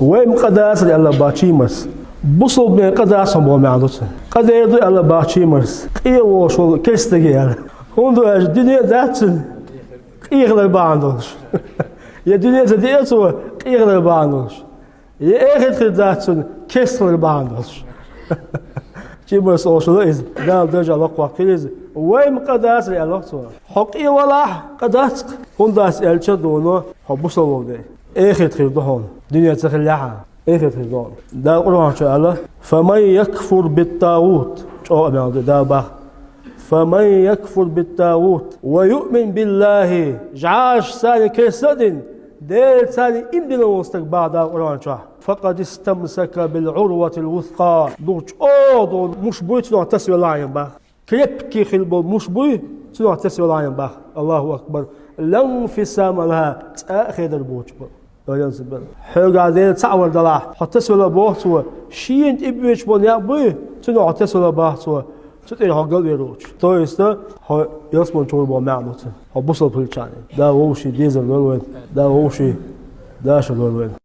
وين قداس الله باتشيمس بوصل بين قداس هم معدوس قداس الله باتشيمس إيه شو كيستجيال هندو الدنيا ذاتن إغلى باندوش يا الدنيا ذاتي هو إغلى باندوش يا آخر ذاتن كسر باندوش جيمس أوشلويز قال درجة لقوا كيز وين قداس الله سوا حقي ولا قداس هنداس الشدونه حبوصل بين آخر خيردون دنيا تخلعها آخر خيردون ده القرآن شاء الله فمن يكفر بالطاغوت شو ده بخ فمن يكفر بالطاغوت ويؤمن بالله جعاش ثاني كسدن دير ثاني إمدنا واستقبال ده القرآن شاء فقد استمسك بالعروة الوثقى دوش دون مش بويت نوع تسوي العين بخ كيبكي خلبو مش بويت نوع تسوي العين بخ الله أكبر لا انفصام لها تأخذ البوش حاجة عادين تعور دلع حتى سوى بوه شين إبيش بون يابي تنو حتى سوى بوه تطير حقل يروج تويستا ها يسمون شغل بو معنوته ها بوصل بالشاني ده ووشي ديزل دولوين ده ووشي ده شو دولوين